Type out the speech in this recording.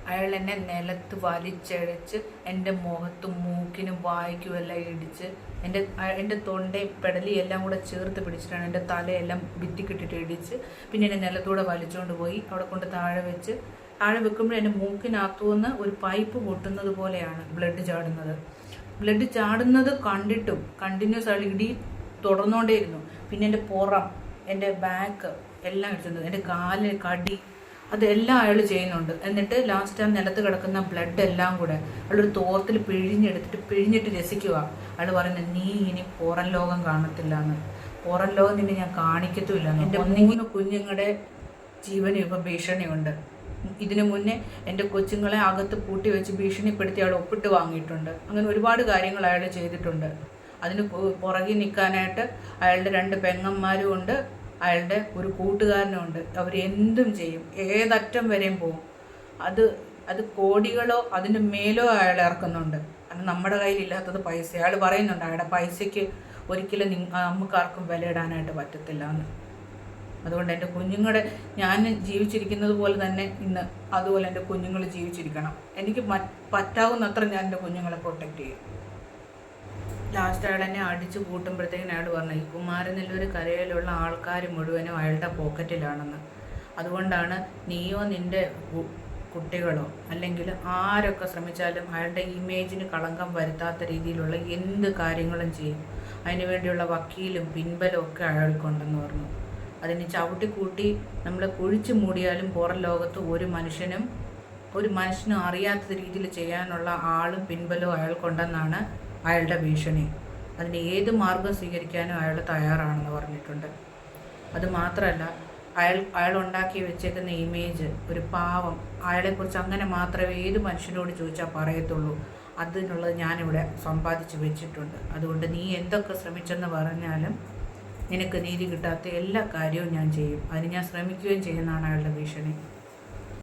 അയാൾ എന്നെ നിലത്ത് വലിച്ചഴച്ച് എൻ്റെ മുഖത്തും മൂക്കിനും വായ്ക്കും എല്ലാം ഇടിച്ച് എൻ്റെ തൊണ്ടയും പെടലിയും എല്ലാം കൂടെ ചേർത്ത് പിടിച്ചിട്ടാണ് എൻ്റെ തലയെല്ലാം ഭിത്തിക്കിട്ടിട്ട് ഇടിച്ച് പിന്നെ എന്നെ നിലത്തൂടെ വലിച്ചുകൊണ്ട് പോയി അവിടെ കൊണ്ട് താഴെ വെക്കുമ്പോൾ എൻ്റെ മൂക്കിനകത്തുനിന്ന് ഒരു പൈപ്പ് പൊട്ടുന്നത് പോലെയാണ് ബ്ലഡ് ചാടുന്നത് കണ്ടിട്ടും കണ്ടിന്യൂസ് ആയി ഇടി തുടർന്നുകൊണ്ടേയിരുന്നു. പിന്നെ എൻ്റെ പുറം, എൻ്റെ ബാക്ക് എല്ലാം ഇടിച്ചിട്ടുണ്ട്, എൻ്റെ കാല് കടി അതെല്ലാം അയാൾ ചെയ്യുന്നുണ്ട്. എന്നിട്ട് ലാസ്റ്റ് ആ നിലത്ത് കിടക്കുന്ന ബ്ലഡ് എല്ലാം കൂടെ അയാളൊരു തോർത്തിൽ പിഴിഞ്ഞിട്ട് രസിക്കുക. അയാൾ പറയുന്നത്, നീ ഇനി പുറം ലോകം കാണത്തില്ല എന്ന്, പുറം ലോകം നിന്നെ ഞാൻ കാണിക്കത്തുമില്ല. എൻ്റെ 3 കുഞ്ഞുങ്ങളുടെ ജീവനും ഇപ്പം ഭീഷണിയുണ്ട്. ഇതിനു മുന്നേ എൻ്റെ കൊച്ചുങ്ങളെ അകത്ത് പൂട്ടി വെച്ച് ഭീഷണിപ്പെടുത്തി അയാൾ ഒപ്പിട്ട് വാങ്ങിയിട്ടുണ്ട്. അങ്ങനെ ഒരുപാട് കാര്യങ്ങൾ അയാൾ ചെയ്തിട്ടുണ്ട്. അതിന് പുറകിൽ നിൽക്കാനായിട്ട് അയാളുടെ 2 പെങ്ങന്മാരും ഉണ്ട്, അയാളുടെ ഒരു കൂട്ടുകാരനുണ്ട്. അവർ എന്തും ചെയ്യും, ഏതറ്റം വരെയും പോകും. അത് കോടികളോ അതിന് മേലോ അയാൾ ഇറക്കുന്നുണ്ട്. കാരണം നമ്മുടെ കയ്യിലില്ലാത്തത് പൈസ. അയാൾ പറയുന്നുണ്ട് അയാളുടെ പൈസയ്ക്ക് ഒരിക്കലും നമുക്കാർക്കും വിലയിടാനായിട്ട് പറ്റത്തില്ല എന്ന്. അതുകൊണ്ട് എൻ്റെ കുഞ്ഞുങ്ങളുടെ, ഞാൻ ജീവിച്ചിരിക്കുന്നത് പോലെ തന്നെ ഇന്ന് അതുപോലെ എൻ്റെ കുഞ്ഞുങ്ങൾ ജീവിച്ചിരിക്കണം. എനിക്ക് പറ്റാവുന്നത്ര ഞാൻ എൻ്റെ കുഞ്ഞുങ്ങളെ പ്രൊട്ടക്റ്റ് ചെയ്യും. ലാസ്റ്റ് അയാൾ എന്നെ അടിച്ചു കൂട്ടുമ്പോഴത്തേക്കും അയാൾ പറഞ്ഞു, ഈ കുമാരനെല്ലൂർ കരയിലുള്ള ആൾക്കാർ മുഴുവനും അയാളുടെ പോക്കറ്റിലാണെന്ന്. അതുകൊണ്ടാണ് നീയോ നിൻ്റെ കുട്ടികളോ അല്ലെങ്കിൽ ആരൊക്കെ ശ്രമിച്ചാലും അയാളുടെ ഇമേജിന് കളങ്കം വരുത്താത്ത രീതിയിലുള്ള എന്ത് കാര്യങ്ങളും ചെയ്യും. അതിനു വേണ്ടിയുള്ള വക്കീലും പിൻബലവും ഒക്കെ അയാൾക്കുണ്ടെന്ന് പറഞ്ഞു. അതിന് ചവിട്ടിക്കൂട്ടി നമ്മളെ കുഴിച്ചു മൂടിയാലും പുറം ലോകത്ത് ഒരു മനുഷ്യനും അറിയാത്ത രീതിയിൽ ചെയ്യാനുള്ള ആളും പിൻബലവും അയാൾക്കുണ്ടെന്നാണ് അയാളുടെ ഭീഷണി. അതിന് ഏത് മാർഗം സ്വീകരിക്കാനും അയാൾ തയ്യാറാണെന്ന് പറഞ്ഞിട്ടുണ്ട്. അതുമാത്രമല്ല, അയാൾ ഉണ്ടാക്കി വെച്ചേക്കുന്ന ഇമേജ് ഒരു പാവം, അയാളെക്കുറിച്ച് അങ്ങനെ മാത്രമേ ഏത് മനുഷ്യനോട് ചോദിച്ചാൽ പറയത്തുള്ളൂ. അതിനുള്ളത് ഞാനിവിടെ സമ്പാദിച്ച് വെച്ചിട്ടുണ്ട്. അതുകൊണ്ട് നീ എന്തൊക്കെ ശ്രമിച്ചെന്ന് പറഞ്ഞാലും നിനക്ക് നീതി കിട്ടാത്ത എല്ലാ കാര്യവും ഞാൻ ചെയ്യും. അതിന് ഞാൻ ശ്രമിക്കുകയും ചെയ്യുന്നതാണ് അയാളുടെ ഭീഷണി.